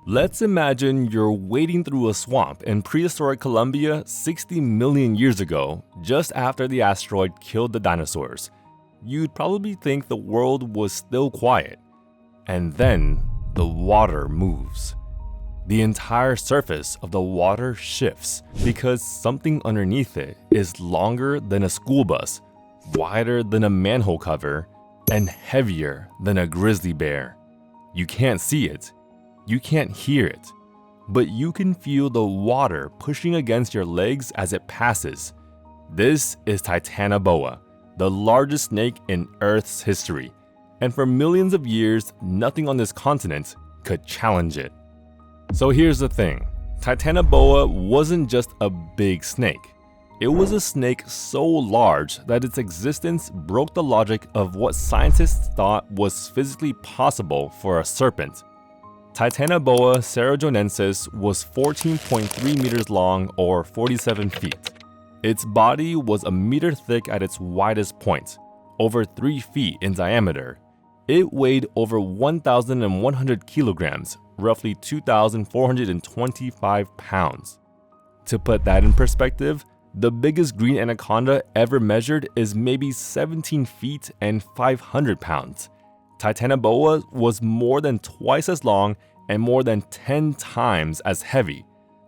Let's imagine you're wading through a swamp in prehistoric Colombia 60 million years ago, just after the asteroid killed the dinosaurs. You'd probably think the world was still quiet. And then the water moves. The entire surface of the water shifts because something underneath it is longer than a school bus, wider than a manhole cover, and heavier than a grizzly bear. You can't see it. You can't hear it, but you can feel the water pushing against your legs as it passes. This is Titanoboa, the largest snake in Earth's history, and for millions of years, nothing on this continent could challenge it. So here's the thing, Titanoboa wasn't just a big snake. It was a snake so large that its existence broke the logic of what scientists thought was physically possible for a serpent. Titanoboa cerrojonensis was 14.3 meters long or 47 feet. Its body was a meter thick at its widest point, over 3 feet in diameter. It weighed over 1,100 kilograms, roughly 2,425 pounds. To put that in perspective, the biggest green anaconda ever measured is maybe 17 feet and 500 pounds. Titanoboa was more than twice as long and more than 10 times as heavy.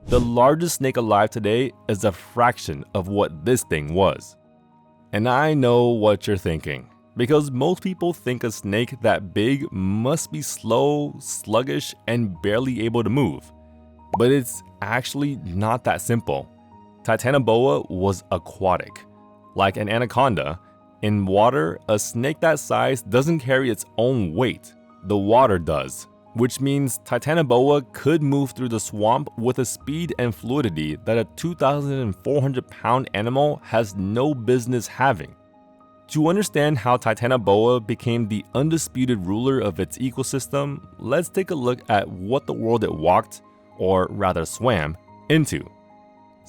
The largest snake alive today is a fraction of what this thing was. And I know what you're thinking, because most people think a snake that big must be slow, sluggish, and barely able to move. But it's actually not that simple. Titanoboa was aquatic. Like an anaconda, in water, a snake that size doesn't carry its own weight. The water does, which means Titanoboa could move through the swamp with a speed and fluidity that a 2,400-pound animal has no business having. To understand how Titanoboa became the undisputed ruler of its ecosystem, let's take a look at what the world it walked, or rather swam, into.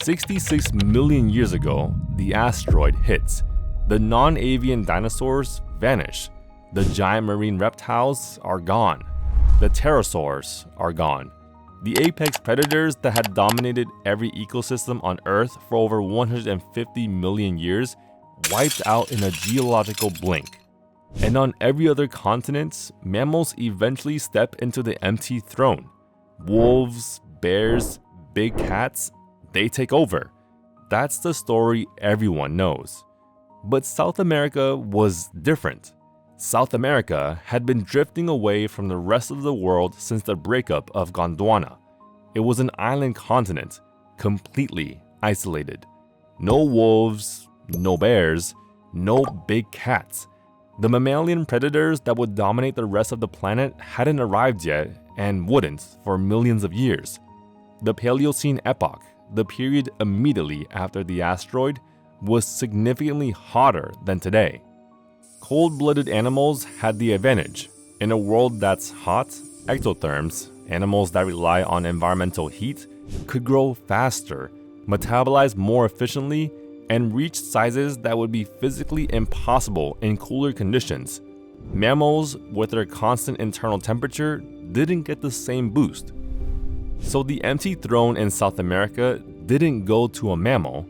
66 million years ago, the asteroid hits. The non-avian dinosaurs vanish. The giant marine reptiles are gone. The pterosaurs are gone. The apex predators that had dominated every ecosystem on Earth for over 150 million years wiped out in a geological blink. And on every other continent, mammals eventually step into the empty throne. Wolves, bears, big cats, they take over. That's the story everyone knows. But South America was different. South America had been drifting away from the rest of the world since the breakup of Gondwana. It was an island continent, completely isolated. No wolves, no bears, no big cats. The mammalian predators that would dominate the rest of the planet hadn't arrived yet and wouldn't for millions of years. The Paleocene epoch, the period immediately after the asteroid, was significantly hotter than today. Cold-blooded animals had the advantage. In a world that's hot, ectotherms, animals that rely on environmental heat, could grow faster, metabolize more efficiently, and reach sizes that would be physically impossible in cooler conditions. Mammals, with their constant internal temperature, didn't get the same boost. So the empty throne in South America didn't go to a mammal,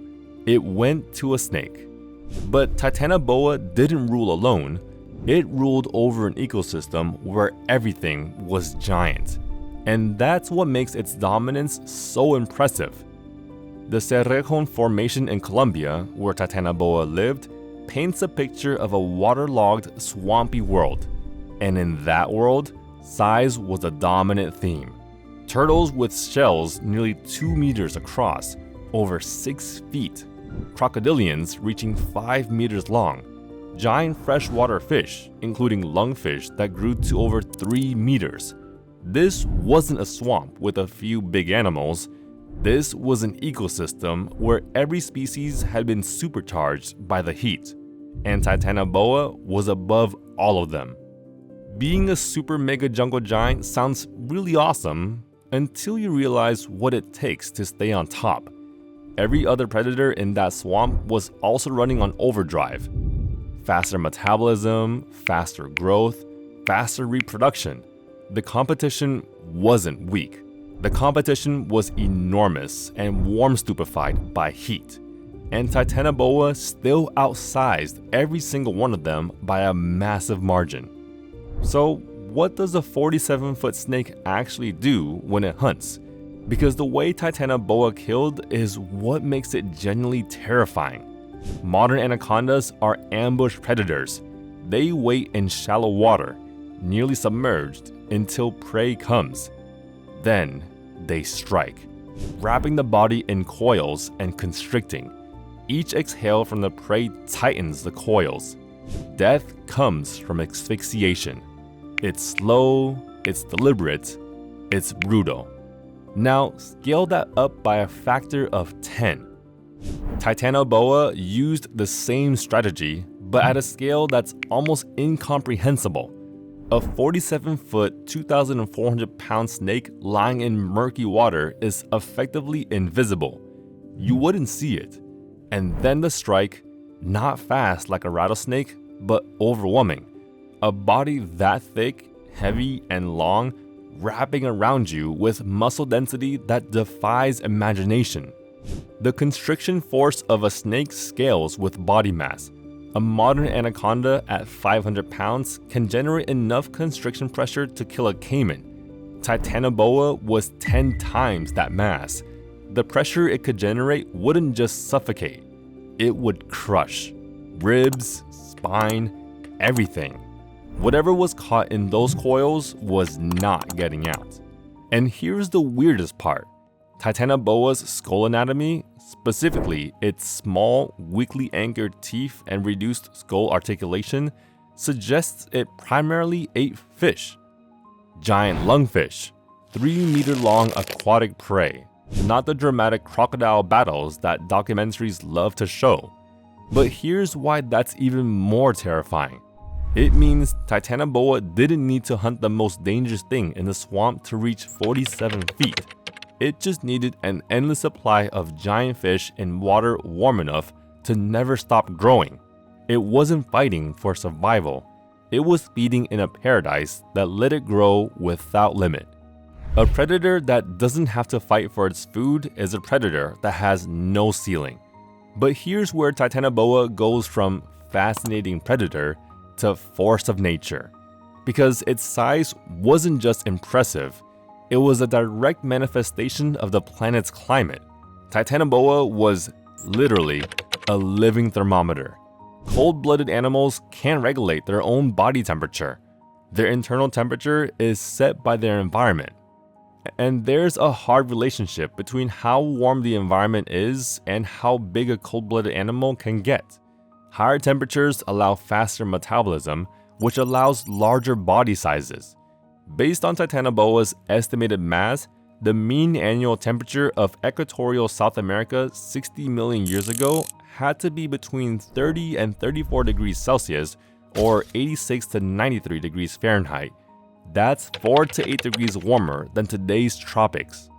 it went to a snake. But Titanoboa didn't rule alone. It ruled over an ecosystem where everything was giant. And that's what makes its dominance so impressive. The Cerrejón Formation in Colombia, where Titanoboa lived, paints a picture of a waterlogged, swampy world. And in that world, size was a dominant theme. Turtles with shells nearly 2 meters across, over 6 feet. Crocodilians reaching 5 meters long. Giant freshwater fish, including lungfish that grew to over 3 meters. This wasn't a swamp with a few big animals. This was an ecosystem where every species had been supercharged by the heat, and Titanoboa was above all of them. Being a super mega jungle giant sounds really awesome until you realize what it takes to stay on top. Every other predator in that swamp was also running on overdrive. Faster metabolism, faster growth, faster reproduction. The competition wasn't weak. The competition was enormous and warm stupefied by heat, and Titanoboa still outsized every single one of them by a massive margin. So what does a 47-foot snake actually do when it hunts? Because the way Titanoboa killed is what makes it genuinely terrifying. Modern anacondas are ambush predators. They wait in shallow water, nearly submerged, until prey comes. Then they strike, wrapping the body in coils and constricting. Each exhale from the prey tightens the coils. Death comes from asphyxiation. It's slow, it's deliberate, it's brutal. Now, scale that up by a factor of 10. Titanoboa used the same strategy, but at a scale that's almost incomprehensible. A 47-foot, 2,400-pound snake lying in murky water is effectively invisible. You wouldn't see it. And then the strike, not fast like a rattlesnake, but overwhelming. A body that thick, heavy, and long, wrapping around you with muscle density that defies imagination. The constriction force of a snake scales with body mass. A modern anaconda at 500 pounds can generate enough constriction pressure to kill a caiman. Titanoboa was 10 times that mass. The pressure it could generate wouldn't just suffocate, it would crush. Ribs, spine, everything. Whatever was caught in those coils was not getting out. And here's the weirdest part. Titanoboa's skull anatomy, specifically its small, weakly anchored teeth and reduced skull articulation, suggests it primarily ate fish. Giant lungfish, 3-meter-long aquatic prey, not the dramatic crocodile battles that documentaries love to show. But here's why that's even more terrifying. It means Titanoboa didn't need to hunt the most dangerous thing in the swamp to reach 47 feet. It just needed an endless supply of giant fish in water warm enough to never stop growing. It wasn't fighting for survival. It was feeding in a paradise that let it grow without limit. A predator that doesn't have to fight for its food is a predator that has no ceiling. But here's where Titanoboa goes from fascinating predator to force of nature. Because its size wasn't just impressive, it was a direct manifestation of the planet's climate. Titanoboa was literally a living thermometer. Cold-blooded animals can't regulate their own body temperature. Their internal temperature is set by their environment. And there's a hard relationship between how warm the environment is and how big a cold-blooded animal can get. Higher temperatures allow faster metabolism, which allows larger body sizes. Based on Titanoboa's estimated mass, the mean annual temperature of equatorial South America 60 million years ago had to be between 30 and 34 degrees Celsius or 86 to 93 degrees Fahrenheit. That's 4 to 8 degrees warmer than today's tropics.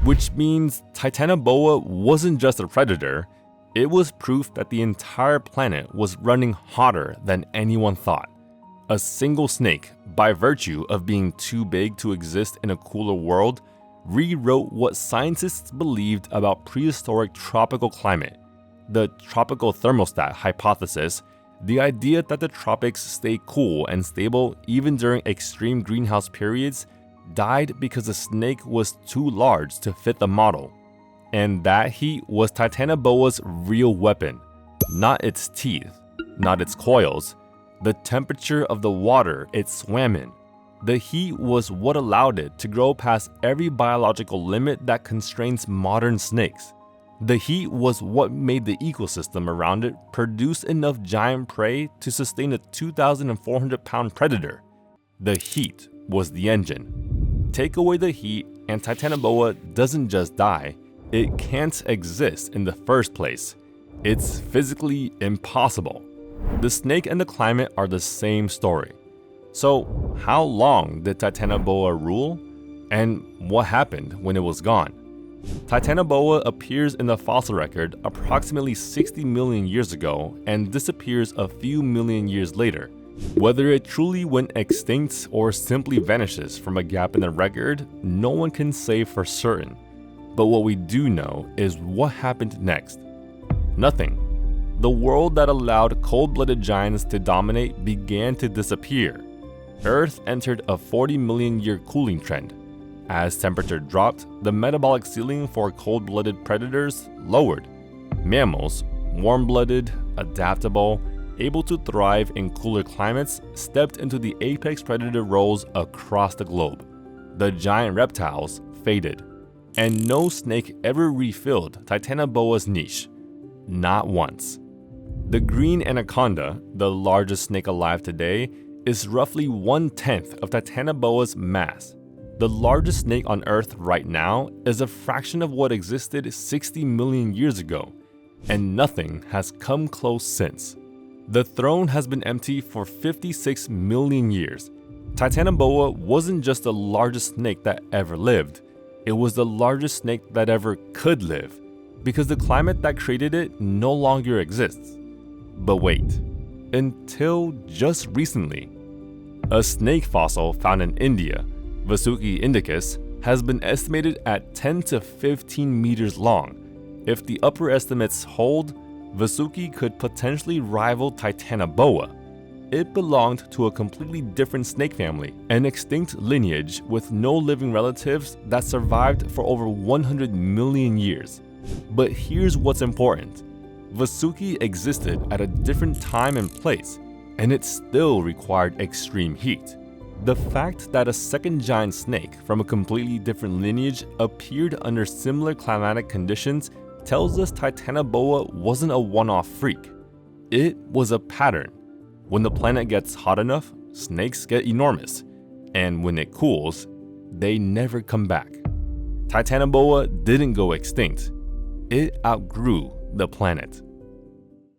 Which means Titanoboa wasn't just a predator, it was proof that the entire planet was running hotter than anyone thought. A single snake, by virtue of being too big to exist in a cooler world, rewrote what scientists believed about prehistoric tropical climate. The tropical thermostat hypothesis, the idea that the tropics stay cool and stable even during extreme greenhouse periods, died because the snake was too large to fit the model. And that heat was Titanoboa's real weapon, not its teeth, not its coils, the temperature of the water it swam in. The heat was what allowed it to grow past every biological limit that constrains modern snakes. The heat was what made the ecosystem around it produce enough giant prey to sustain a 2,400-pound predator. The heat was the engine. Take away the heat and Titanoboa doesn't just die, it can't exist in the first place. It's physically impossible. The snake and the climate are the same story. So, how long did Titanoboa rule? And what happened when it was gone? Titanoboa appears in the fossil record approximately 60 million years ago and disappears a few million years later. Whether it truly went extinct or simply vanishes from a gap in the record, no one can say for certain. But what we do know is what happened next. Nothing. The world that allowed cold-blooded giants to dominate began to disappear. Earth entered a 40 million year cooling trend. As temperature dropped, the metabolic ceiling for cold-blooded predators lowered. Mammals, warm-blooded, adaptable, able to thrive in cooler climates, stepped into the apex predator roles across the globe. The giant reptiles faded, and no snake ever refilled Titanoboa's niche. Not once. The green anaconda, the largest snake alive today, is roughly 1/10 of Titanoboa's mass. The largest snake on Earth right now is a fraction of what existed 60 million years ago, and nothing has come close since. The throne has been empty for 56 million years. Titanoboa wasn't just the largest snake that ever lived, it was the largest snake that ever could live, because the climate that created it no longer exists. But wait, until just recently. A snake fossil found in India, Vasuki indicus, has been estimated at 10 to 15 meters long. If the upper estimates hold, Vasuki could potentially rival Titanoboa. It belonged to a completely different snake family, an extinct lineage with no living relatives that survived for over 100 million years. But here's what's important. Vasuki existed at a different time and place, and it still required extreme heat. The fact that a second giant snake from a completely different lineage appeared under similar climatic conditions tells us Titanoboa wasn't a one-off freak. It was a pattern. When the planet gets hot enough, snakes get enormous, and when it cools, they never come back. Titanoboa didn't go extinct. It outgrew the planet.